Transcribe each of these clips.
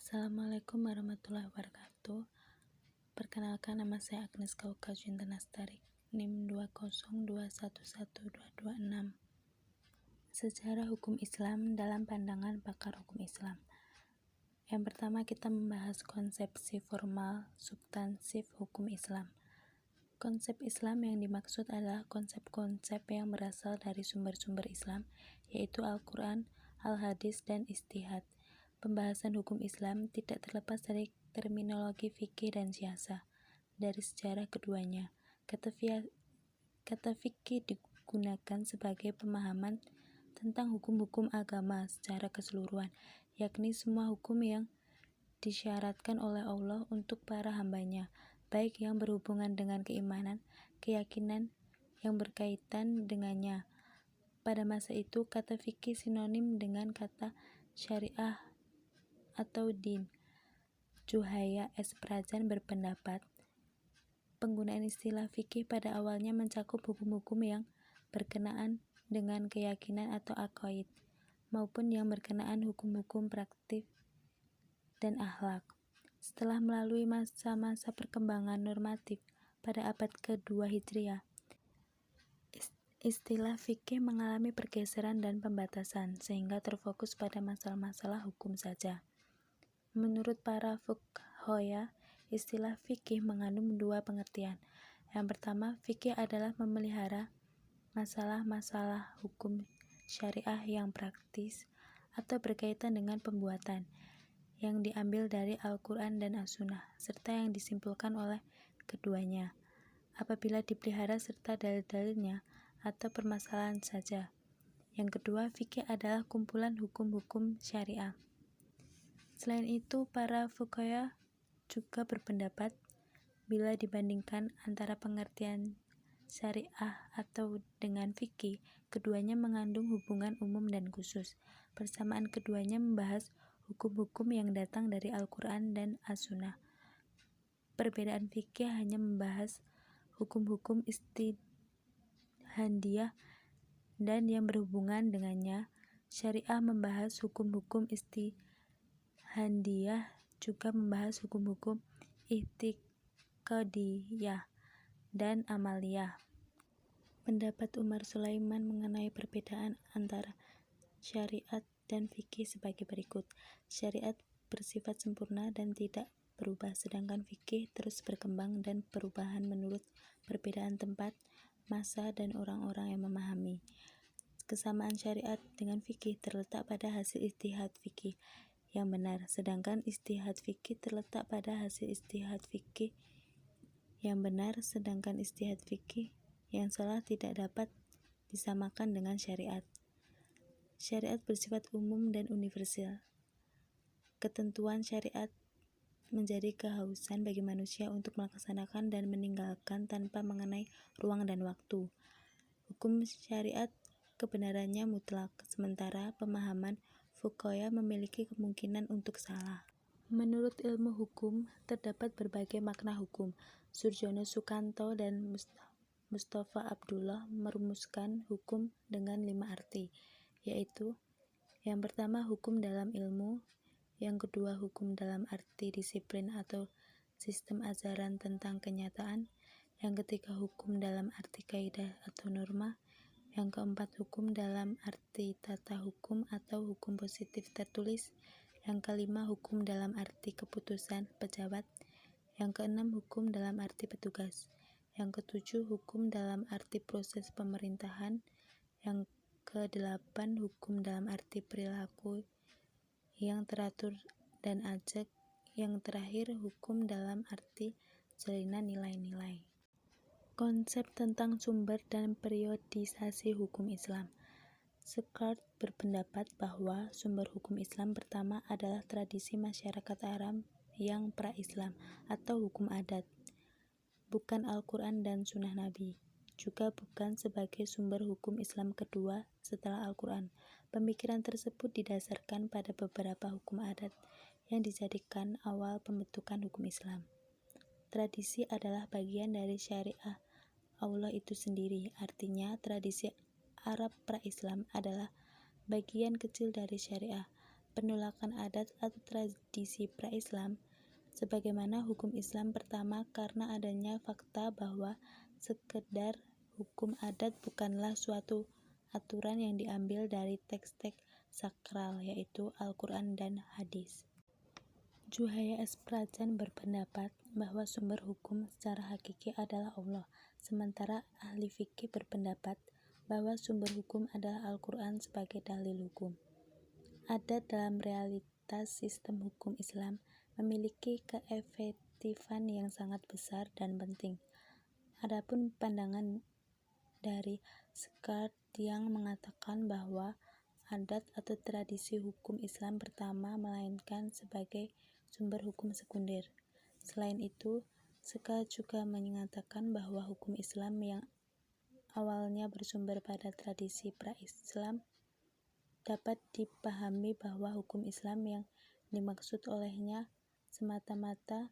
Assalamualaikum warahmatullahi wabarakatuh. Perkenalkan, nama saya Agnes Kauka Juntenastarik, NIM 202112226. Sejarah hukum Islam dalam pandangan pakar hukum Islam. Yang pertama, kita membahas konsepsi formal substansif hukum Islam. Konsep Islam yang dimaksud adalah konsep-konsep yang berasal dari sumber-sumber Islam, yaitu Al-Quran, Al-Hadis, dan Ijtihad. Pembahasan hukum Islam tidak terlepas dari terminologi fikih dan siasah. Dari sejarah keduanya, kata fikih digunakan sebagai pemahaman tentang hukum-hukum agama secara keseluruhan, yakni semua hukum yang disyaratkan oleh Allah untuk para hambanya, baik yang berhubungan dengan keimanan, keyakinan yang berkaitan dengannya. Pada masa itu, kata fikih sinonim dengan kata syariah atau din. Juhaya S. Pradjan berpendapat, penggunaan istilah fikih pada awalnya mencakup hukum-hukum yang berkenaan dengan keyakinan atau aqaid, maupun yang berkenaan hukum-hukum praktik dan akhlak. Setelah melalui masa-masa perkembangan normatif pada abad ke-2 Hijriah, istilah fikih mengalami pergeseran dan pembatasan, sehingga terfokus pada masalah-masalah hukum saja. Menurut para fuqaha, istilah fikih mengandung dua pengertian. Yang pertama, fikih adalah memelihara masalah-masalah hukum syariah yang praktis atau berkaitan dengan pembuatan, yang diambil dari Al-Quran dan As-Sunnah, serta yang disimpulkan oleh keduanya, apabila dipelihara serta dalil-dalilnya atau permasalahan saja. Yang kedua, fikih adalah kumpulan hukum-hukum syariah. Selain itu, para fuqaha juga berpendapat, bila dibandingkan antara pengertian syariah atau dengan fikih, keduanya mengandung hubungan umum dan khusus. Persamaan keduanya membahas hukum-hukum yang datang dari Al-Quran dan As-Sunnah. Perbedaan fikih hanya membahas hukum-hukum ijtihadiyah dan yang berhubungan dengannya. Syariah membahas hukum-hukum ijtihadiyah, juga membahas hukum-hukum i'tiqadiyah dan amaliyah. Pendapat Umar Sulaiman mengenai perbedaan antara syariat dan fikih sebagai berikut. Syariat bersifat sempurna dan tidak berubah, sedangkan fikih terus berkembang dan perubahan menurut perbedaan tempat, masa, dan orang-orang yang memahami. Kesamaan syariat dengan fikih terletak pada hasil ijtihad fikih yang benar, sedangkan ijtihad fikih terletak pada hasil ijtihad fikih yang benar, sedangkan ijtihad fikih yang salah tidak dapat disamakan dengan syariat. Syariat bersifat umum dan universal. Ketentuan syariat menjadi kehausan bagi manusia untuk melaksanakan dan meninggalkan tanpa mengenai ruang dan waktu. Hukum syariat kebenarannya mutlak, sementara pemahaman fuqaha memiliki kemungkinan untuk salah. Menurut ilmu hukum, terdapat berbagai makna hukum. Surjono Sukanto dan Mustafa Abdullah merumuskan hukum dengan 5 arti, yaitu: yang pertama, hukum dalam ilmu; yang kedua, hukum dalam arti disiplin atau sistem ajaran tentang kenyataan; yang ketiga, hukum dalam arti kaidah atau norma; yang keempat, hukum dalam arti tata hukum atau hukum positif tertulis; yang kelima, hukum dalam arti keputusan pejabat; yang keenam, hukum dalam arti petugas; yang ketujuh, hukum dalam arti proses pemerintahan; yang kedelapan, hukum dalam arti perilaku yang teratur dan ajak; yang terakhir, hukum dalam arti jalinan nilai-nilai. Konsep tentang sumber dan periodisasi hukum Islam. Schacht berpendapat bahwa sumber hukum Islam pertama adalah tradisi masyarakat Arab yang pra-Islam atau hukum adat, bukan Al-Quran dan Sunnah Nabi. Juga bukan sebagai sumber hukum Islam kedua setelah Al-Quran. Pemikiran tersebut didasarkan pada beberapa hukum adat yang dijadikan awal pembentukan hukum Islam. Tradisi adalah bagian dari syariah Allah itu sendiri, artinya tradisi Arab pra-Islam adalah bagian kecil dari syariah. penolakan adat atau tradisi pra-Islam, sebagaimana hukum Islam pertama karena adanya fakta bahwa sekedar hukum adat bukanlah suatu aturan yang diambil dari teks-teks sakral, yaitu Al-Quran dan hadis. Juhaya S. Prajan berpendapat bahwa sumber hukum secara hakiki adalah Allah, sementara ahli fikih berpendapat bahwa sumber hukum adalah Al-Quran sebagai dalil hukum. Adat dalam realitas sistem hukum Islam memiliki keefektifan yang sangat besar dan penting. Adapun pandangan dari Scott yang mengatakan bahwa adat atau tradisi hukum Islam pertama melainkan sebagai sumber hukum sekunder. Selain itu, Scott juga menyatakan bahwa hukum Islam yang awalnya bersumber pada tradisi pra-Islam dapat dipahami bahwa hukum Islam yang dimaksud olehnya semata-mata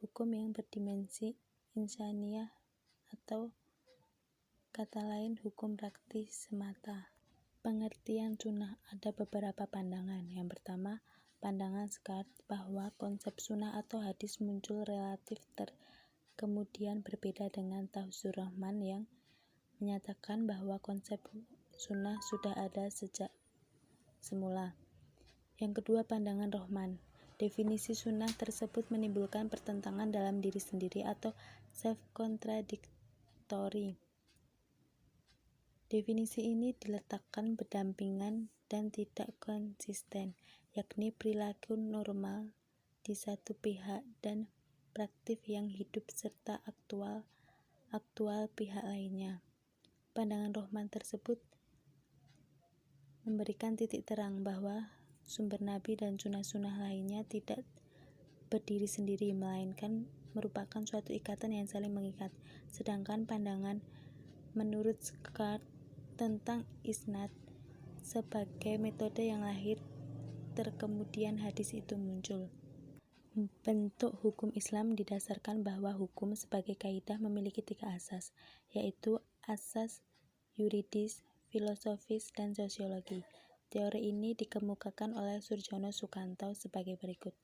hukum yang berdimensi insaniyah atau kata lain hukum praktis semata. Pengertian sunnah ada beberapa pandangan. Yang pertama, pandangan Scott bahwa konsep sunnah atau hadis muncul relatif kemudian berbeda dengan Tafsir Rahman yang menyatakan bahwa konsep sunnah sudah ada sejak semula. Yang kedua, pandangan Rahman. Definisi sunnah tersebut menimbulkan pertentangan dalam diri sendiri atau self-contradictory. Definisi ini diletakkan berdampingan dan tidak konsisten, yakni perilaku normal di satu pihak dan praktik yang hidup serta aktual pihak lainnya. Pandangan Rahman tersebut memberikan titik terang bahwa sumber Nabi dan sunnah-sunnah lainnya tidak berdiri sendiri, melainkan merupakan suatu ikatan yang saling mengikat. Sedangkan pandangan menurut Scott tentang isnad sebagai metode yang lahir kemudian hadis itu muncul. Bentuk hukum Islam didasarkan bahwa hukum sebagai kaidah memiliki 3 asas, yaitu asas yuridis, filosofis, dan sosiologi. Teori ini dikemukakan oleh Surjono Sukanto sebagai berikut.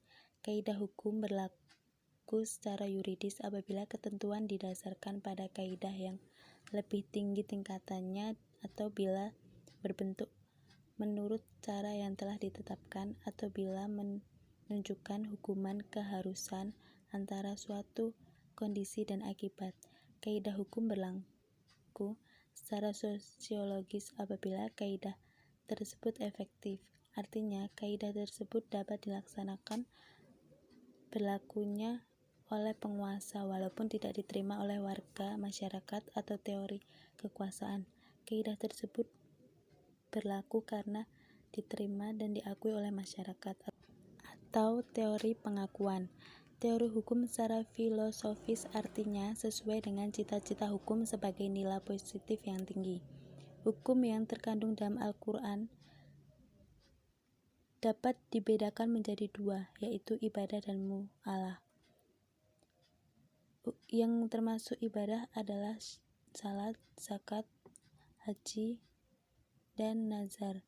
Kaidah hukum berlaku secara yuridis apabila ketentuan didasarkan pada kaidah yang lebih tinggi tingkatannya atau bila berbentuk menurut cara yang telah ditetapkan atau bila menunjukkan hukuman keharusan antara suatu kondisi dan akibat. Kaidah hukum berlaku secara sosiologis apabila kaidah tersebut efektif. Artinya, kaidah tersebut dapat dilaksanakan berlakunya oleh penguasa walaupun tidak diterima oleh warga masyarakat atau teori kekuasaan. Kaidah tersebut berlaku karena diterima dan diakui oleh masyarakat atau teori pengakuan. Teori hukum secara filosofis artinya sesuai dengan cita-cita hukum sebagai nilai positif yang tinggi. Hukum yang terkandung dalam Al-Quran dapat dibedakan menjadi 2, yaitu ibadah dan mu'alah. Yang termasuk ibadah adalah salat, zakat, haji, dan nazar.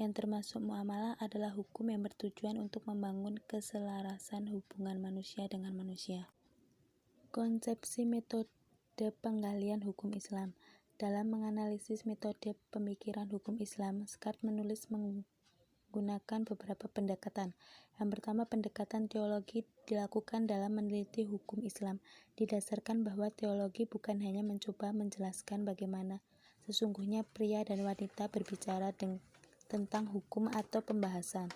Yang termasuk muamalah adalah hukum yang bertujuan untuk membangun keselarasan hubungan manusia dengan manusia. Konsepsi metode penggalian hukum Islam. Dalam menganalisis metode pemikiran hukum Islam, Scott menulis menggunakan beberapa pendekatan. Yang pertama, pendekatan teologi dilakukan dalam meneliti hukum Islam, didasarkan bahwa teologi bukan hanya mencoba menjelaskan bagaimana sesungguhnya pria dan wanita berbicara tentang hukum atau pembahasan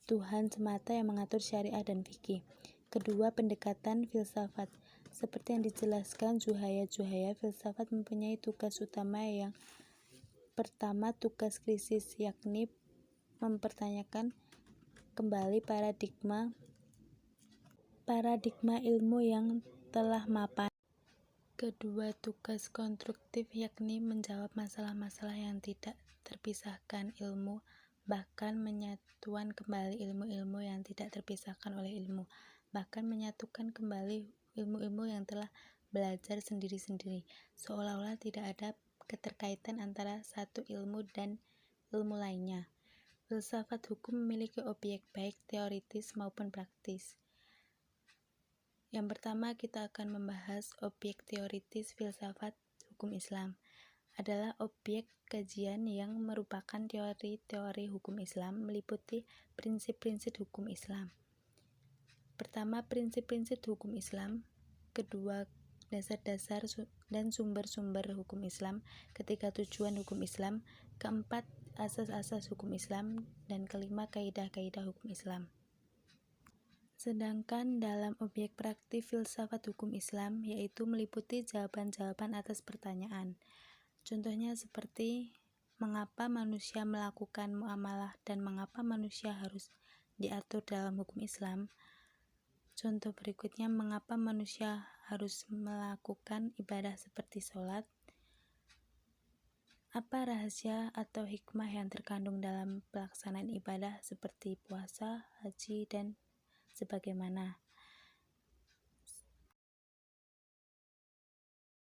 Tuhan semata yang mengatur syariat dan fikih. Kedua, pendekatan filsafat. Seperti yang dijelaskan Juhaya, filsafat mempunyai tugas utama yang pertama, tugas krisis, yakni mempertanyakan kembali paradigma ilmu yang telah mapan. Kedua, tugas konstruktif, yakni menjawab masalah-masalah yang tidak terpisahkan ilmu, bahkan menyatuan kembali ilmu-ilmu yang tidak terpisahkan oleh ilmu, bahkan menyatukan kembali ilmu-ilmu yang telah belajar sendiri-sendiri, seolah-olah tidak ada keterkaitan antara satu ilmu dan ilmu lainnya. Filsafat hukum memiliki objek baik teoritis maupun praktis. Yang pertama, kita akan membahas objek teoritis filsafat hukum Islam. Adalah objek kajian yang merupakan teori-teori hukum Islam, meliputi prinsip-prinsip hukum Islam. Pertama, prinsip-prinsip hukum Islam. Kedua, dasar-dasar dan sumber-sumber hukum Islam. Ketiga, tujuan hukum Islam. Keempat, asas-asas hukum Islam. Dan kelima, kaidah-kaidah hukum Islam. Sedangkan dalam objek praktis filsafat hukum Islam, yaitu meliputi jawaban-jawaban atas pertanyaan. Contohnya seperti mengapa manusia melakukan muamalah dan mengapa manusia harus diatur dalam hukum Islam. Contoh berikutnya, mengapa manusia harus melakukan ibadah seperti sholat. Apa rahasia atau hikmah yang terkandung dalam pelaksanaan ibadah seperti puasa, haji, dan sebagaimana.